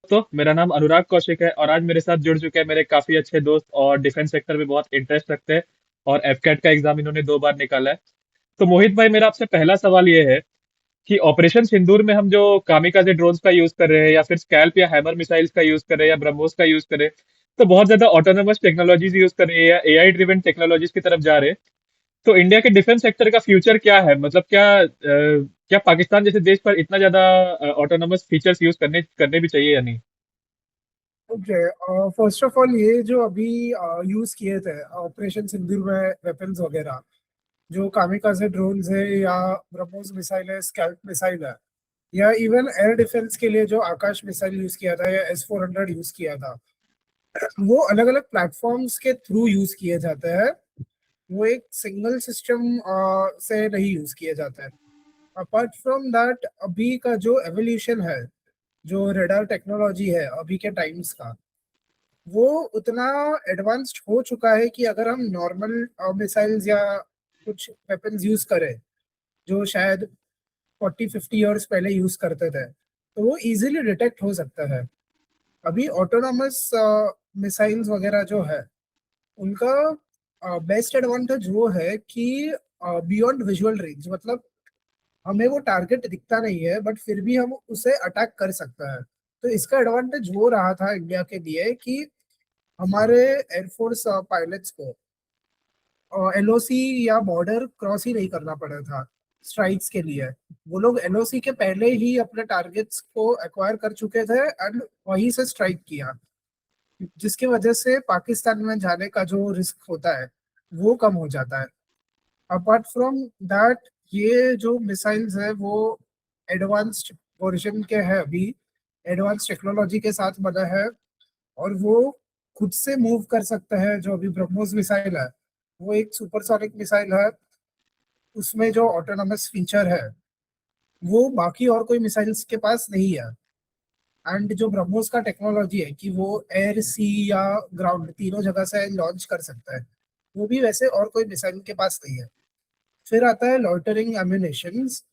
तो मेरा नाम अनुराग कौशिक है और आज मेरे साथ जुड़ चुके हैं मेरे काफी अच्छे दोस्त और डिफेंस सेक्टर में बहुत इंटरेस्ट रखते हैं और एफकेट का एग्जाम इन्होंने 2 बार निकाला है। तो मोहित भाई, मेरा आपसे पहला सवाल ये है कि ऑपरेशन सिंदूर में हम जो कामिकाजे ड्रोन्स का यूज कर रहे हैं या फिर स्कैल्प या हैमर मिसाइल्स का यूज कर रहे हैं या ब्रह्मोस का यूज कर रहे हैं, तो बहुत ज्यादा ऑटोनोमस टेक्नोलॉजीज यूज कर रहे हैं या एआई ड्रिवन टेक्नोलॉजीज की तरफ जा रहे हैं। तो इंडिया के डिफेंस सेक्टर का फ्यूचर क्या है? मतलब क्या पाकिस्तान जैसे देश पर इतना ज्यादा ऑटोनोमस फीचर्स यूज करने करने भी चाहिए या नहीं? ओके। फर्स्ट ऑफ ऑल ये जो अभी यूज किए थे ऑपरेशन सिंदूर में वेपन्स वगैरह, जो कामिकाजे ड्रोन्स है या ब्रह्मोस मिसाइल है, स्कैल्प मिसाइल है, या इवन एयर डिफेंस के लिए जो आकाश मिसाइल यूज किया था या S-400 यूज किया था, वो अलग अलग प्लेटफॉर्म्स के थ्रू यूज किए जाते हैं। वो एक सिंगल सिस्टम से नहीं यूज किए जाते हैं। अपार्ट फ्रॉम दैट, अभी का जो एवोल्यूशन है, जो रेडार टेक्नोलॉजी है अभी के टाइम्स का, वो उतना एडवांस्ड हो चुका है कि अगर हम नॉर्मल मिसाइल्स या कुछ वेपन्स यूज करें जो शायद 40-50 ईयर्स पहले यूज करते थे, तो वो इजीली डिटेक्ट हो सकता है। अभी ऑटोनॉमस मिसाइल्स वगैरह जो है, उनका बेस्ट एडवांटेज वो है कि बियॉन्ड विजुअल रेंज, मतलब हमें वो टारगेट दिखता नहीं है बट फिर भी हम उसे अटैक कर सकते हैं। तो इसका एडवांटेज वो रहा था इंडिया के लिए कि हमारे एयरफोर्स पायलट्स को LOC या बॉर्डर क्रॉस ही नहीं करना पड़ा था स्ट्राइक्स के लिए। वो लोग LOC के पहले ही अपने टारगेट्स को एक्वायर कर चुके थे एंड वहीं से स्ट्राइक किया, जिसकी वजह से पाकिस्तान में जाने का जो रिस्क होता है वो कम हो जाता है। अपार्ट फ्रॉम दैट, ये जो मिसाइल्स है वो एडवांस्ड वर्जन के हैं अभी, एडवांस टेक्नोलॉजी के साथ बना है, और वो खुद से मूव कर सकता है। जो अभी ब्रह्मोस मिसाइल है, वो एक सुपरसोनिक मिसाइल है। उसमें जो ऑटोनमस फीचर है वो बाकी और कोई मिसाइल्स के पास नहीं है। एंड जो ब्रह्मोस का टेक्नोलॉजी है कि वो एयर, सी या ग्राउंड तीनों जगह से लॉन्च कर सकता है, वो भी वैसे और कोई मिसाइल के पास नहीं है। फिर आता है लॉइटरिंग एम्यूनेशंस।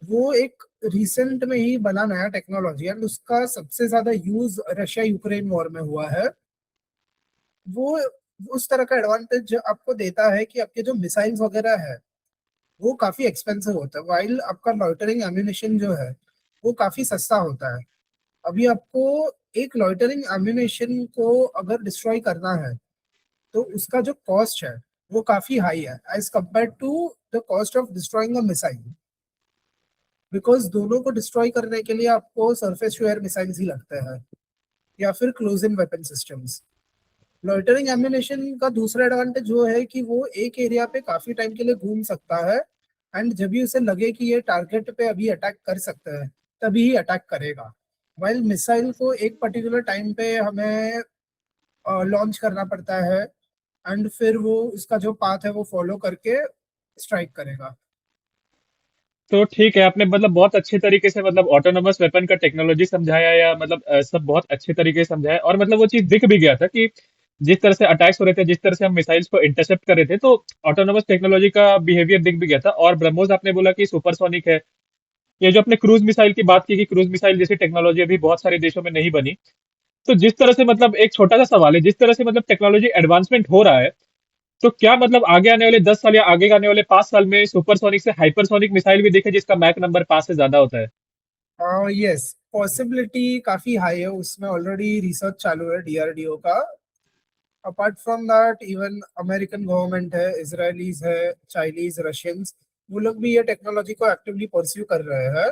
वो एक रिसेंट में ही बना नया टेक्नोलॉजी एंड उसका सबसे ज्यादा यूज रशिया यूक्रेन वॉर में हुआ है। वो उस तरह का एडवांटेज आपको देता है कि आपके जो मिसाइल्स वगैरह है वो काफी एक्सपेंसिव होता है, वाइल आपका लॉइटरिंग एम्यूनेशन जो है वो काफी सस्ता होता है। अभी आपको एक लॉइटरिंग एम्यूनेशन को अगर डिस्ट्रॉय करना है, तो उसका जो कॉस्ट है वो काफी हाई है as compare to the cost of destroying a missile. Because दोनों को डिस्ट्रॉय करने के लिए आपको सरफेस टू एयर मिसाइल्स ही लगते हैं या फिर close in weapon systems. Loitering ammunition का दूसरा एडवांटेज वो है कि वो एक एरिया पे काफी टाइम के लिए घूम सकता है, एंड जब भी उसे लगे कि ये टारगेट पे अभी अटैक कर सकता है तभी ही अटैक करेगा। वाइल मिसाइल को एक पर्टिकुलर टाइम पे हमें लॉन्च करना पड़ता है, एंड फिर वो उसका जो पाथ है वो फॉलो करके स्ट्राइक करेगा। तो ठीक है, आपने मतलब बहुत अच्छे तरीके से मतलब ऑटोनोमस वेपन का टेक्नोलॉजी समझाया या मतलब सब बहुत अच्छे तरीके से समझाया और मतलब वो चीज दिख भी गया था कि जिस तरह से अटैक्स हो रहे थे, जिस तरह से हम मिसाइल्स को इंटरसेप्ट कर रहे थे, तो ऑटोनोमस टेक्नोलॉजी का बिहेवियर दिख भी गया था। और ब्रह्मोस आपने बोला कि सुपरसोनिक है। ये जो अपने क्रूज मिसाइल की बात की कि क्रूज मिसाइल जैसी टेक्नोलॉजी अभी बहुत सारे देशों में नहीं बनी। तो जिस तरह से मतलब एक छोटा सा सवाल है, जिस तरह से मतलब टेक्नोलॉजी एडवांसमेंट हो रहा है, तो क्या मतलब आगे आने वाले 10 साल या आगे आने वाले 5 साल में सुपरसोनिक से हाइपरसोनिक मिसाइल भी दिखे जिसका मैक नंबर 5 से ज्यादा होता है? यस, पॉसिबिलिटी काफी हाई है, उसमें ऑलरेडी रिसर्च चालू है DRDO का। Apart from that, even American government है, इसराइलीज है, चाइनीज, रशियंस, वो लोग भी ये टेक्नोलॉजी को एक्टिवली परस्यू कर रहे हैं।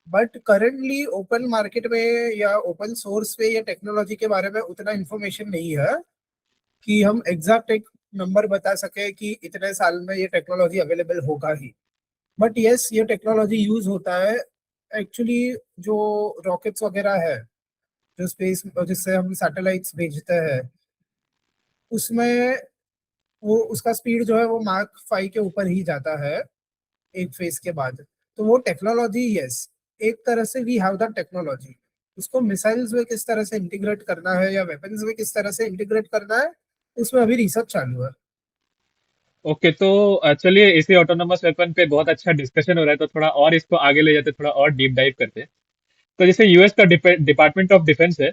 बट करेंटली ओपन मार्केट में या ओपन सोर्स पे ये टेक्नोलॉजी के बारे में उतना इंफॉर्मेशन नहीं है कि हम एग्जैक्ट एक नंबर बता सके कि इतने साल में ये टेक्नोलॉजी अवेलेबल होगा ही। बट यस, ये टेक्नोलॉजी यूज होता है एक्चुअली। जो रॉकेट्स वगैरह है, जो स्पेस जिससे हम सैटेलाइट्स भेजते हैं, उसमें वो उसका स्पीड जो है वो Mach 5 के ऊपर ही जाता है एक फेज के बाद। तो वो टेक्नोलॉजी, यस, एक तरह से वी हैव द टेक्नोलॉजी। उसको मिसाइल्स में किस तरह से इंटीग्रेट करना है या वेपन्स में किस तरह से इंटीग्रेट करना है, उसमें अभी रिसर्च चालू है। ओके, तो चलिए, इसी ऑटोनोमस वेपन पे बहुत अच्छा डिस्कशन हो रहा है, तो थोड़ा और इसको आगे ले जाते, थोड़ा और डीप डाइव करते हैं। तो जैसे यूएस का डिपार्टमेंट ऑफ डिफेंस है,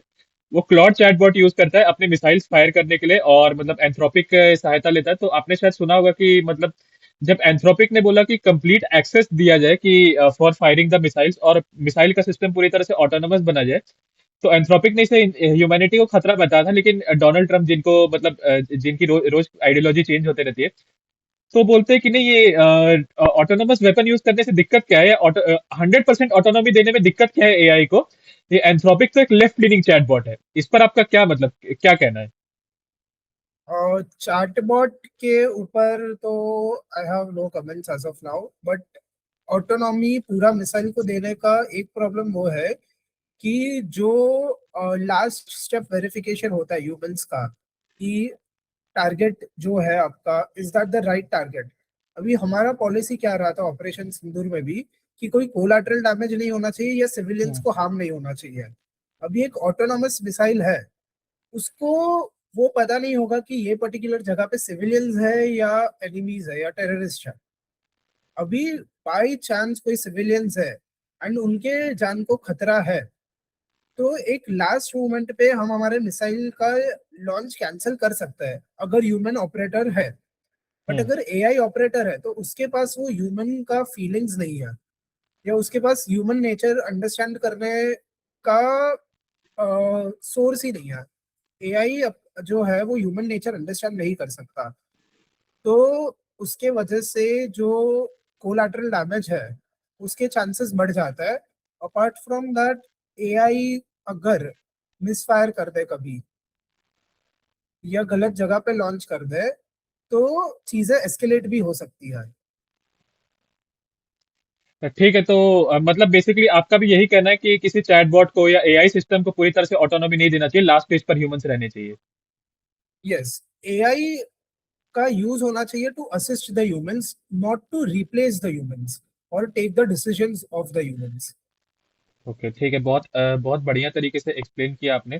वो क्लॉड चैटबॉट यूज करता है अपने मिसाइल्स फायर करने के लिए, और मतलब एंथ्रोपिक सहायता लेता है। तो आपने शायद सुना होगा कि मतलब जब एंथ्रोपिक ने बोला कि कंप्लीट एक्सेस दिया जाए कि फॉर फायरिंग द मिसाइल्स, और मिसाइल का सिस्टम पूरी तरह से ऑटोनोमस बना जाए, तो एंथ्रोपिक ने इसे ह्यूमैनिटी को खतरा बताया था। लेकिन डोनाल्ड ट्रंप, जिनको मतलब जिनकी रोज आइडियोलॉजी चेंज होते रहती है, तो बोलते हैं कि नहीं, ये ऑटोनोमस वेपन यूज करने से दिक्कत क्या है, 100% ऑटोनॉमी देने में दिक्कत क्या है एआई को। ये एंथ्रोपिक तो एक लेफ्ट लीनिंग चैटबॉट है, इस पर आपका क्या मतलब, क्या कहना है? और चैटबॉट के ऊपर तो I have no comments as of now, but autonomy पूरा मिसाइल को देने का एक प्रॉब्लम वो है कि जो लास्ट स्टेप वेरिफिकेशन होता है ह्यूमंस का, कि टारगेट जो है आपका, is that the right target. अभी हमारा पॉलिसी क्या रहा था ऑपरेशन सिंदूर में भी, कि कोई कोलैटरल डैमेज नहीं होना चाहिए या सिविलियंस हम्म। को हार्म नहीं होना चाहिए। अभी एक ऑटोनॉमस मिसाइल है, उसको वो पता नहीं होगा कि ये पर्टिकुलर जगह पे सिविलियंस है या एनिमीज है या टेररिस्ट है। अभी बाई चांस कोई सिविलियंस है एंड उनके जान को खतरा है, तो एक लास्ट मोमेंट पे हम हमारे मिसाइल का लॉन्च कैंसिल कर सकते हैं अगर ह्यूमन ऑपरेटर है। बट हम्म। अगर एआई ऑपरेटर है तो उसके पास वो ह्यूमन का फीलिंग्स नहीं है, या उसके पास ह्यूमन नेचर अंडरस्टैंड करने का सोर्स ही नहीं है। एआई जो है वो ह्यूमन नेचर अंडरस्टैंड नहीं कर सकता। तो उसके वजह से जो कोलैटरल डैमेज है उसके चांसेस बढ़ जाता है। अपार्ट फ्रॉम दैट, एआई अगर मिसफायर कर दे कभी या गलत जगह पे लॉन्च कर दे, तो चीजें एस्केलेट भी हो सकती है। ठीक है, तो मतलब बेसिकली आपका भी यही कहना है कि किसी चैटबॉट को या एआई सिस्टम को पूरी तरह से ऑटोनॉमी नहीं देना चाहिए, लास्ट स्टेज पर ह्यूमंस रहने चाहिए। यस, एआई का यूज होना चाहिए to assist the humans, not to replace the humans और take the decisions of the humans. Okay, ठीक है, बहुत बढ़िया तरीके से एक्सप्लेन किया आपने।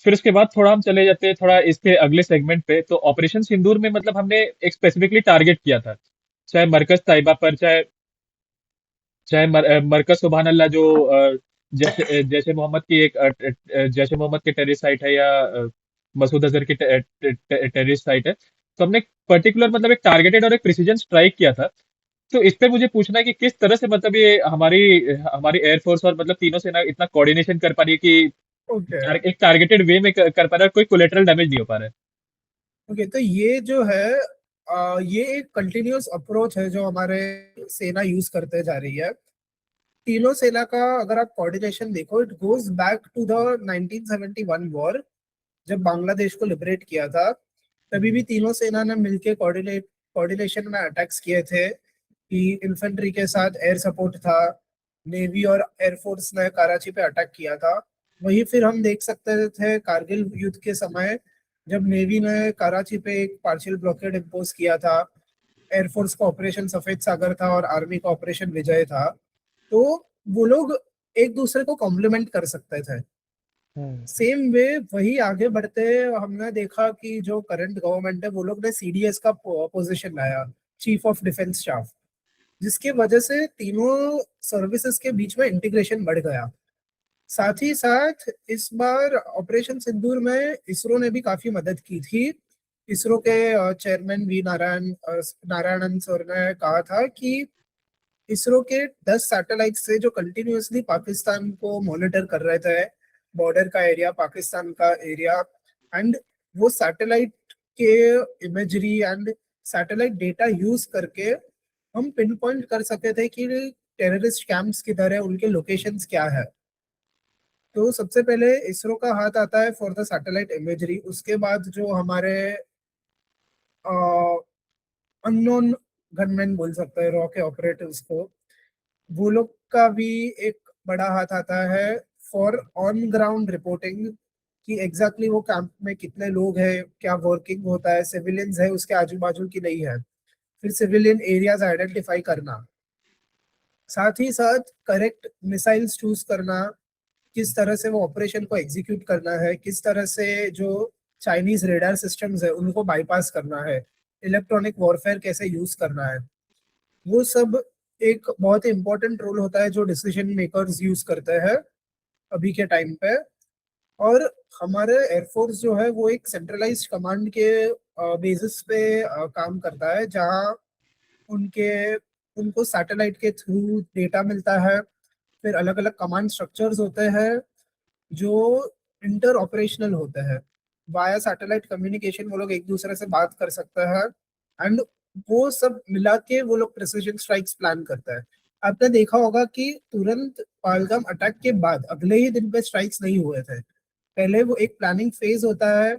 फिर उसके बाद थोड़ा हम चले जाते हैं थोड़ा इसके अगले सेगमेंट पे। तो ऑपरेशन सिंदूर में मतलब हमने एक स्पेसिफिकली टारगेट किया था, चाहे मरकज तैयबा पर, चाहे चाहे मरकज सुबहान अल्लाह, जो जैसे मोहम्मद की एक जैसे मोहम्मद की टेररिस्ट साइट है, या मसूद अजहर की टेररिस्ट साइट है। तो हमने पर्टिकुलर मतलब एक टारगेटेड और एक प्रिसीजन स्ट्राइक किया था। तो इस पे मुझे पूछना है कि किस तरह से मतलब ये हमारी हमारी एयरफोर्स और मतलब तीनों सेना इतना कोऑर्डिनेशन कर पा रही है कि ओके। एक टारगेटेड वे में कर पा रहा है, कोई कोलेटरल डैमेज नहीं हो पा रहा है। ओके, तो ये जो है ये एक कंटिन्यूअस अप्रोच है जो हमारे सेना यूज करते जा रही है। तीनों सेना का अगर आप कोऑर्डिनेशन देखो, it goes back to the 1971 war, जब बांग्लादेश को लिबरेट किया था। तभी भी हम्म। तीनों सेना ने मिलकर कोऑर्डिनेशन में अटैक्स किए थे, कि इन्फेंट्री के साथ एयर सपोर्ट था, नेवी और एयरफोर्स ने कराची पे अटैक किया था। वही फिर हम देख सकते थे कारगिल युद्ध के समय, जब नेवी ने कराची पे एक पार्शियल ब्लॉकेड इम्पोज किया था, एयरफोर्स का ऑपरेशन सफेद सागर था और आर्मी का ऑपरेशन विजय था। तो वो लोग एक दूसरे को कॉम्प्लीमेंट कर सकते थे। हम्म। सेम वे वही आगे बढ़ते हमने देखा कि जो करंट गवर्नमेंट है वो लोग ने सीडीएस का पोजीशन लाया, चीफ ऑफ डिफेंस स्टाफ, जिसके वजह से तीनों सर्विसेज के बीच में इंटीग्रेशन बढ़ गया। साथ ही साथ इस बार ऑपरेशन सिंदूर में इसरो ने भी काफी मदद की थी। इसरो के चेयरमैन वी नारायणन सर ने कहा था कि इसरो के 10 सैटेलाइट से जो कंटिन्यूअसली पाकिस्तान को मॉनिटर कर रहे थे, बॉर्डर का एरिया, पाकिस्तान का एरिया, एंड वो सैटेलाइट के imagery and satellite data use करके हम पिन पॉइंट कर सके थे कि टेररिस्ट कैंप्स किधर है, उनके लोकेशंस क्या है। तो सबसे पहले इसरो का हाथ आता है फॉर द सैटेलाइट इमेजरी। उसके बाद जो हमारे अननोन गनमैन बोल सकते हैं, रॉ के ऑपरेटर्स को, वो लोग का भी एक बड़ा हाथ आता है फॉर ऑन ग्राउंड रिपोर्टिंग, कि एग्जैक्टली वो कैंप में कितने लोग हैं, क्या वर्किंग होता है, सिविलियंस है उसके आजू बाजू की नहीं है, फिर सिविलियन एरियाज आइडेंटिफाई करना। साथ ही साथ करेक्ट मिसाइल्स चूज करना, किस तरह से वो ऑपरेशन को एग्जीक्यूट करना है, किस तरह से जो चाइनीज रेडार सिस्टम्स है उनको बाईपास करना है, इलेक्ट्रॉनिक वॉरफेयर कैसे यूज करना है, वो सब एक बहुत ही इंपॉर्टेंट रोल होता है जो डिसीजन मेकर्स यूज करते हैं अभी के टाइम पे। और हमारे एयरफोर्स जो है वो एक सेंट्रलाइज्ड कमांड के बेसिस पे काम करता है, जहाँ उनके उनको सैटेलाइट के थ्रू डेटा मिलता है। फिर अलग अलग कमांड स्ट्रक्चर्स होते हैं जो इंटर ऑपरेशनल होते हैं। वाया सैटेलाइट कम्युनिकेशन वो लोग एक दूसरे से बात कर सकते हैं। एंड वो सब मिला के वो लोग प्रिसीजन स्ट्राइक्स प्लान करते हैं। आपने देखा होगा कि तुरंत पहलगाम अटैक के बाद अगले ही दिन पे स्ट्राइक्स नहीं हुए थे। पहले वो एक प्लानिंग फेज होता है,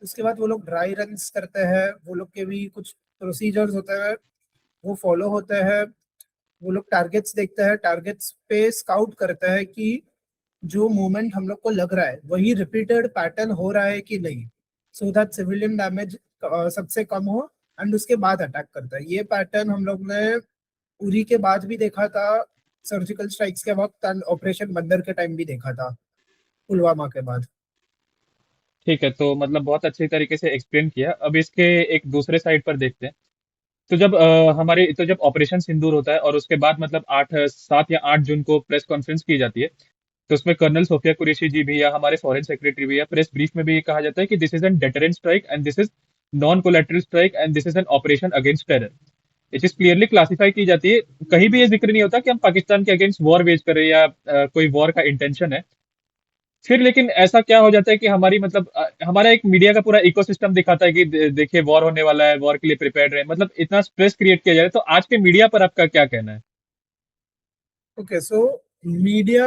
उसके बाद वो लोग ड्राई रन्स करते हैं, वो लोग के भी कुछ प्रोसीजर्स होते हैं वो फॉलो होते हैं। वो लोग टारगेट्स देखते हैं, टारगेट्स पे स्काउट करते हैं कि जो मूवमेंट हम लोग को लग रहा है वही रिपीटेड पैटर्न हो रहा है कि नहीं, सो दैट सिविलियन डैमेज सबसे कम हो। एंड उसके बाद अटैक करता है। ये पैटर्न हम लोग ने उरी के बाद भी देखा था, सर्जिकल स्ट्राइक्स के वक्त, एंड ऑपरेशन बंदर के टाइम भी देखा था, पुलवामा के बाद। ठीक है, तो मतलब बहुत अच्छी तरीके से एक्सप्लेन किया। अब इसके एक दूसरे साइड पर देखते हैं। तो जब जब ऑपरेशन सिंदूर होता है और उसके बाद मतलब 7 या 8 जून को प्रेस कॉन्फ्रेंस की जाती है, तो उसमें कर्नल सोफिया कुरैशी जी भी या हमारे फॉरेन सेक्रेटरी भी या प्रेस ब्रीफ में भी ये कहा जाता है कि this is an deterrent strike and this is non collateral strike and this is an operation against terror. ये चीज क्लियरली क्लासिफाई की जाती है। कहीं भी ये जिक्र नहीं होता कि हम पाकिस्तान के अगेंस्ट वॉर वेज कर रहे हैं या कोई वॉर का इंटेंशन है। फिर लेकिन ऐसा क्या हो जाता है कि हमारी मतलब हमारा एक मीडिया का पूरा इकोसिस्टम दिखाता है कि देखिए वॉर होने वाला है, वॉर के लिए प्रिपेयर्ड रहे, मतलब इतना स्ट्रेस क्रिएट किया जा रहा है। तो आज के मीडिया पर आपका क्या कहना है? ओके, सो मीडिया,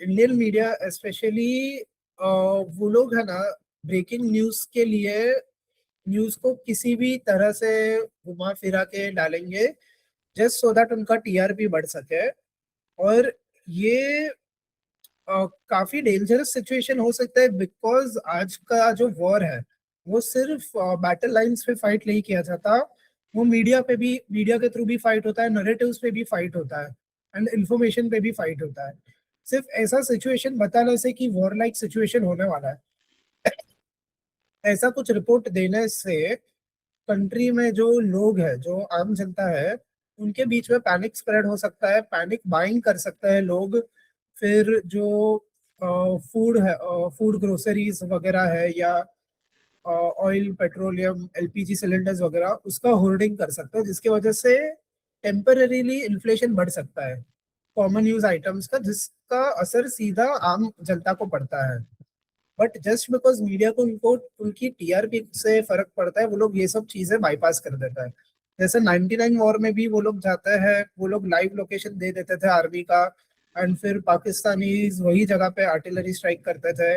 इंडियन मीडिया स्पेशली, वो लोग है ना, ब्रेकिंग न्यूज के लिए न्यूज को किसी भी तरह से घुमा फिरा के डालेंगे, जस्ट सो दैट उनका टीआरपी बढ़ सके। और ये काफी डेंजरस सिचुएशन हो सकता है, बिकॉज आज का जो वॉर है वो सिर्फ बैटल लाइंस पे फाइट नहीं किया जाता, वो मीडिया पे भी, मीडिया के थ्रू भी फाइट होता है, नरेटिव्स पे भी फाइट होता है, एंड इंफॉर्मेशन पे भी फाइट होता है। सिर्फ ऐसा सिचुएशन बताने से कि वॉर लाइक सिचुएशन होने वाला है, ऐसा कुछ रिपोर्ट देने से कंट्री में जो लोग हैं, जो आम जनता है, उनके बीच में पैनिक स्प्रेड हो सकता है, पैनिक बाइंग कर सकते हैं लोग। फिर जो फूड है, फूड ग्रोसरीज वगैरह है, या ऑयल पेट्रोलियम एलपीजी सिलेंडर्स वगैरह, उसका होर्डिंग कर सकते हैं, जिसकी वजह से टेम्पररीली इन्फ्लेशन बढ़ सकता है कॉमन यूज आइटम्स का, जिसका असर सीधा आम जनता को पड़ता है। बट जस्ट बिकॉज मीडिया को उनको उनकी टीआरपी से फर्क पड़ता है, वो लोग ये सब चीजें बाईपास कर देता है। जैसे 99 वॉर में भी वो लोग जाते हैं, वो लोग लाइव लोकेशन दे देते थे आर्मी का, एंड फिर पाकिस्तानी वही जगह पे आर्टिलरी स्ट्राइक करते थे।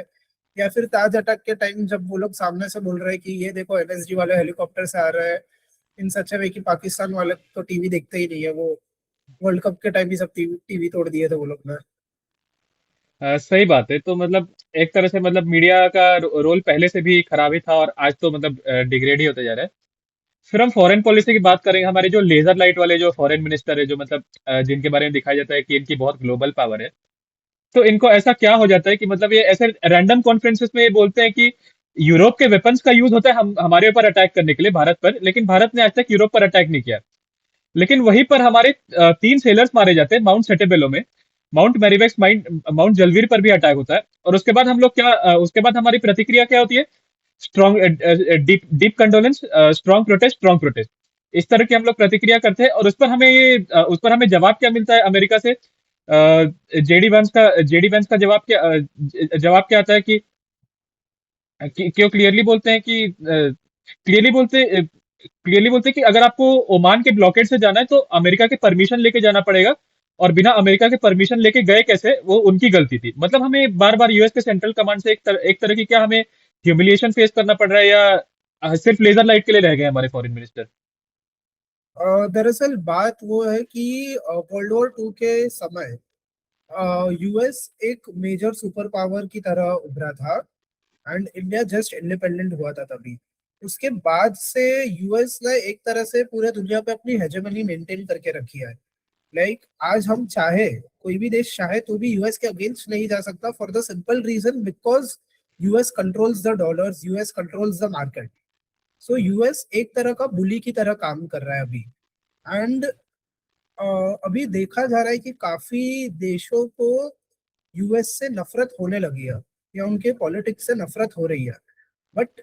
या फिर ताज अटैक के टाइम जब वो लोग सामने से बोल रहे हैं कि ये देखो एनएसजी वाले हेलीकॉप्टर से आ रहे हैं, इन सच वे कि पाकिस्तान वाले तो टीवी देखते ही नहीं है, वो वर्ल्ड कप के टाइम भी सब टीवी टीवी तोड़ दिए थे वो लोग ने। सही बात है। तो मतलब एक तरह से मतलब मीडिया का रोल पहले से भी खराब ही था और आज तो मतलब डिग्रेड ही होता जा रहा है। फिर हम फॉरेन पॉलिसी की बात करेंगे। हमारे जो लेजर लाइट वाले जो फॉरेन मिनिस्टर है, जो मतलब जिनके बारे में दिखाया जाता है कि इनकी बहुत ग्लोबल पावर है, तो इनको ऐसा क्या हो जाता है कि मतलब ये ऐसे रैंडम कॉन्फ्रेंसेस में ये बोलते हैं कि यूरोप के वेपन्स का यूज होता है हम हमारे ऊपर अटैक करने के लिए, भारत पर, लेकिन भारत ने आज तक यूरोप पर अटैक नहीं किया। लेकिन वहीं पर हमारे 3 सेलर्स मारे जाते हैं माउंट सेटेबेलो में, माउंट मेरीवेक्स, माउंट जलवीर पर भी अटैक होता है। और उसके बाद हम लोग क्या उसके बाद हमारी प्रतिक्रिया क्या होती है? Strong deep deep condolence, strong protest, strong protest. इस तरह की हम लोग प्रतिक्रिया करते हैं और उस पर हमें जवाब क्या मिलता है अमेरिका से? जेडी वैंस का जवाब क्या आता है कि क्यों क्लियरली बोलते हैं कि क्लियरली बोलते हैं कि अगर आपको ओमान के ब्लॉकेड से जाना है तो अमेरिका के परमिशन लेके जाना पड़ेगा, और बिना अमेरिका के परमिशन लेके गए कैसे, वो उनकी गलती थी। मतलब हमें बार बार यूएस के सेंट्रल कमांड से एक तरह की क्या हमें ह्यूमिलिएशन फेस करना पड़ रहा है, या सिर्फ लेजर लाइट के लिए रह गए हमारे फॉरेन मिनिस्टर? दरअसल बात वो है कि वर्ल्ड वॉर टू के समय यूएस एक मेजर सुपर पावर की तरह उभरा था, एंड इंडिया जस्ट इंडिपेंडेंट हुआ था तभी। उसके बाद से यूएस ने एक तरह से पूरे दुनिया पे अपनी हेजेमनी मेंटेन करके रखी है। लाइक आज हम चाहे, कोई भी देश चाहे तो भी यूएस के अगेंस्ट नहीं जा सकता, for the simple reason because US controls the dollars, US controls the market. So US एक तरह का बुली की तरह काम कर रहा है अभी। एंड अभी देखा जा रहा है कि काफी देशों को यूएस से नफरत होने लगी है, या उनके पॉलिटिक्स से नफरत हो रही है। बट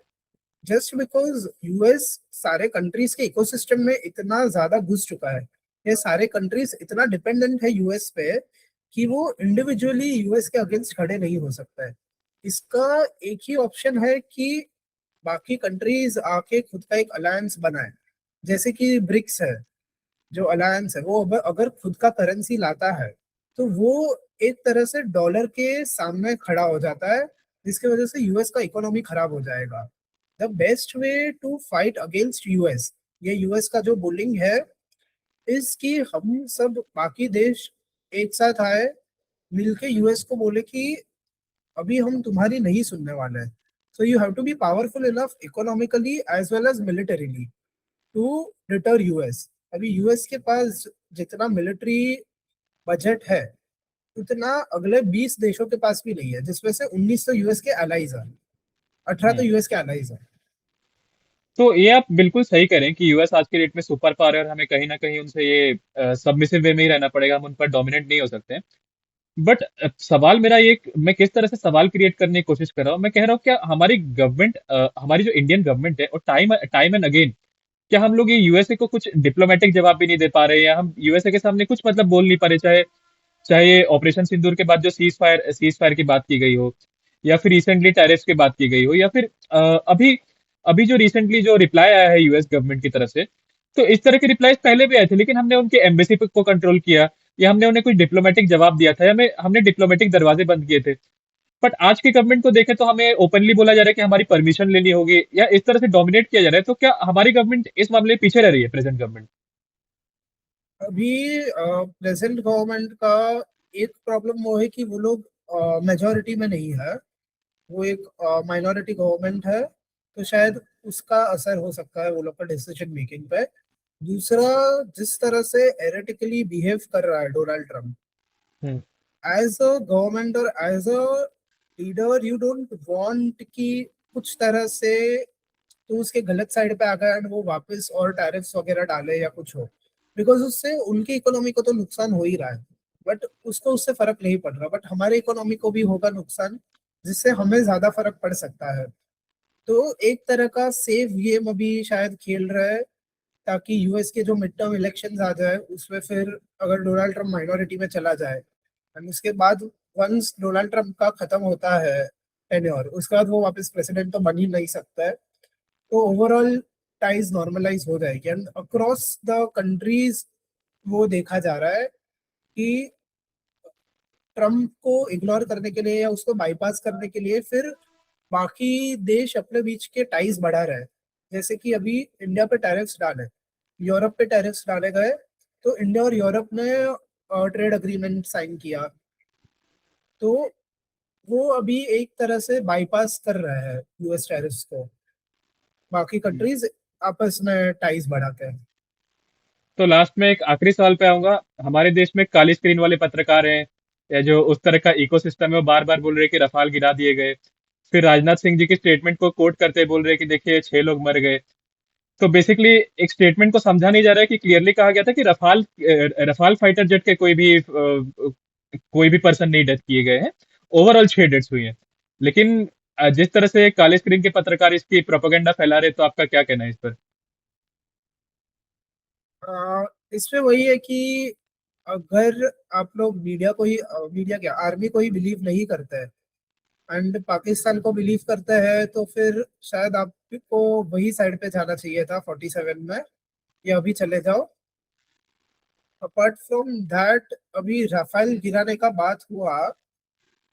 जस्ट बिकॉज यूएस सारे कंट्रीज के इकोसिस्टम में इतना ज्यादा घुस चुका है, ये सारे कंट्रीज इतना डिपेंडेंट है यूएस पे, कि वो इंडिविजुअली यूएस के अगेंस्ट खड़े नहीं हो सकता है। इसका एक ही ऑप्शन है कि बाकी कंट्रीज आके खुद का एक अलायंस बनाए, जैसे कि ब्रिक्स है, जो अलायंस है वो अगर खुद का करेंसी लाता है, तो वो एक तरह से डॉलर के सामने खड़ा हो जाता है, जिसकी वजह से यूएस का इकोनॉमी खराब हो जाएगा। The best way to fight against US, ये यूएस का जो बुलिंग है, इस कि हम सब बाकी देश एक साथ आए, मिलके यूएस को बोले कि अभी हम तुम्हारी नहीं सुनने वाले हैं। So you have to be powerful enough economically as well as militarily to deter US. अभी यूएस के पास जितना मिलिट्री बजट है, उतना अगले 20 देशों के पास भी नहीं है, जिसमें से 19 तो यूएस के अलाइज हैं, 18 तो हम्म। यूएस के अलाइज हैं। तो ये आप बिल्कुल सही करें कि यूएस आज के डेट में सुपर पावर है और हमें कहीं ना कहीं उनसे ये सबमिसिव वे में ही रहना पड़ेगा, हम उन पर डोमिनेट नहीं हो सकते। बट सवाल मेरा ये, मैं किस तरह से सवाल क्रिएट करने की कोशिश कर रहा हूँ, मैं कह रहा हूँ क्या हमारी गवर्नमेंट, हमारी जो इंडियन गवर्नमेंट है, और टाइम टाइम एंड अगेन क्या हम लोग ये यूएसए को कुछ डिप्लोमेटिक जवाब भी नहीं दे पा रहे, या हम यूएसए के सामने कुछ मतलब बोल नहीं पा रहे, चाहे चाहे ये ऑपरेशन सिंदूर के बाद जो सीज फायर की बात की गई हो, या फिर रिसेंटली टैरिफ्स की बात की गई हो, या फिर अभी अभी जो रिसेंटली जो रिप्लाई आया है यूएस गवर्नमेंट की तरफ से। तो इस तरह के रिप्लाई पहले भी आए थे, लेकिन हमने उनके एम्बेसी को कंट्रोल किया, या हमने उन्हें कुछ डिप्लोमेटिक जवाब दिया था, या हमें हमने डिप्लोमेटिक दरवाजे बंद किए थे। बट आज की गवर्नमेंट को देखें तो हमें ओपनली बोला जा रहा है कि हमारी परमिशन लेनी होगी, या इस तरह से डोमिनेट किया जा रहा है। तो क्या हमारी गवर्नमेंट इस मामले में पीछे रह रही है, प्रेजेंट गवर्नमेंट? अभी प्रेजेंट गवर्नमेंट का एक प्रॉब्लम वो है कि वो लोग मेजोरिटी में नहीं है, वो एक माइनॉरिटी गवर्नमेंट है, तो शायद उसका असर हो सकता है वो लोग का डिसीजन मेकिंग पे। दूसरा, जिस तरह से एरेटिकली बिहेव कर रहा है Donald Trump, hmm. As a government और as a leader, you don't want कि कुछ तरह से तो उसके गलत साइड पे आ गया एंड वो वापस और टैरिफ्स वगैरह डाले या कुछ हो, बिकॉज उससे उनकी इकोनॉमी को तो नुकसान हो ही रहा है, बट उसको उससे फर्क नहीं पड़ रहा, बट हमारे इकोनॉमी को भी होगा नुकसान, जिससे हमें ज्यादा फर्क पड़ सकता है। तो एक तरह का सेफ गेम अभी शायद खेल रहा है, ताकि यूएस के जो मिड टर्म इलेक्शंस आ जाए उसमें फिर अगर डोनाल्ड ट्रम्प माइनॉरिटी में चला जाए, एंड उसके बाद वंस डोनाल्ड ट्रम्प का खत्म होता है टेन्योर, उसके बाद वो वापस प्रेसिडेंट तो बन ही नहीं सकता है, तो ओवरऑल टाइज नॉर्मलाइज हो जाएगी एंड अक्रॉस द कंट्रीज वो देखा जा रहा है कि ट्रम्प को इग्नोर करने के लिए या उसको बाईपास करने के लिए फिर बाकी देश अपने बीच के टाइज बढ़ा रहे हैं। जैसे कि अभी इंडिया पे टैरिफ्स डाले, यूरोप पे टैरिफ्स डाले गए, तो इंडिया और यूरोप ने ट्रेड अग्रीमेंट साइन किया, तो वो अभी एक तरह से बाईपास कर रहा है यूएस टैरिफ्स को, बाकी कंट्रीज आपस में टाइज बढ़ाते हैं। तो लास्ट में एक आखिरी सवाल पे आऊंगा। हमारे देश में काली स्क्रीन वाले पत्रकार हैं, या जो उस तरह का इकोसिस्टम है, वो बार बार बोल रहे हैं कि रफाल गिरा दिए गए। फिर राजनाथ सिंह जी की स्टेटमेंट को कोट करते बोल रहे हैं कि देखिए 6 लोग मर गए। तो बेसिकली एक स्टेटमेंट को समझा नहीं जा रहा है कि क्लियरली कहा गया था कि रफाल फाइटर जेट के कोई भी पर्सन नहीं डेथ किए गए हैं, ओवरऑल 6 डेथ्स हुई हैं। लेकिन जिस तरह से काले स्क्रीन के पत्रकार इसकी प्रोपेगेंडा फैला रहे, तो आपका क्या कहना है इस पर? इसमें वही है कि अगर आप लोग मीडिया को ही मीडिया क्या आर्मी को ही बिलीव नहीं करते हैं एंड पाकिस्तान को बिलीव करते हैं, तो फिर शायद आपको वही साइड पे जाना चाहिए था 47 में, या अभी चले जाओ। अपार्ट फ्रॉम दैट, अभी राफेल गिराने का बात हुआ,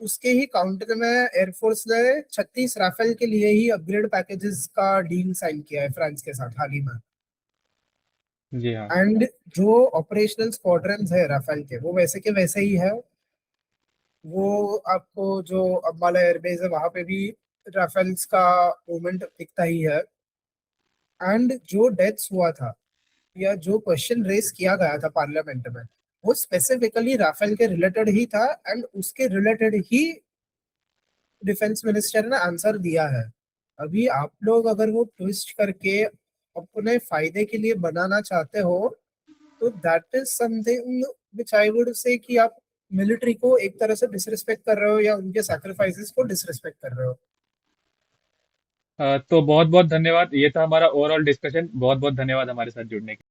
उसके ही काउंटर में एयरफोर्स ने 36 राफेल के लिए ही अपग्रेड पैकेजेस का डील साइन किया है फ्रांस के साथ हाल ही में। जी हाँ। एंड जो ऑपरेशनल स्क्वाड्रंस है राफेल के, वो वैसे के वैसे ही है। वो आपको जो अम्बाला एयरबेस है वहां पे भी राफेल्स का मूवमेंट दिखता ही है। एंड जो डेथ्स हुआ था या जो क्वेश्चन रेस किया गया था पार्लियामेंट में, वो स्पेसिफिकली राफेल के रिलेटेड ही था, एंड उसके रिलेटेड ही डिफेंस मिनिस्टर ने आंसर दिया है। अभी आप लोग अगर वो ट्विस्ट करके अपने फायदे के लिए बनाना चाहते हो, तो that is something which I would say कि आप मिलिट्री को एक तरह से डिसरिस्पेक्ट कर रहे हो या उनके सैक्रिफाइसेस को डिसरिस्पेक्ट कर रहे हो। तो बहुत बहुत धन्यवाद, ये था हमारा ओवरऑल डिस्कशन। बहुत बहुत धन्यवाद हमारे साथ जुड़ने के लिए।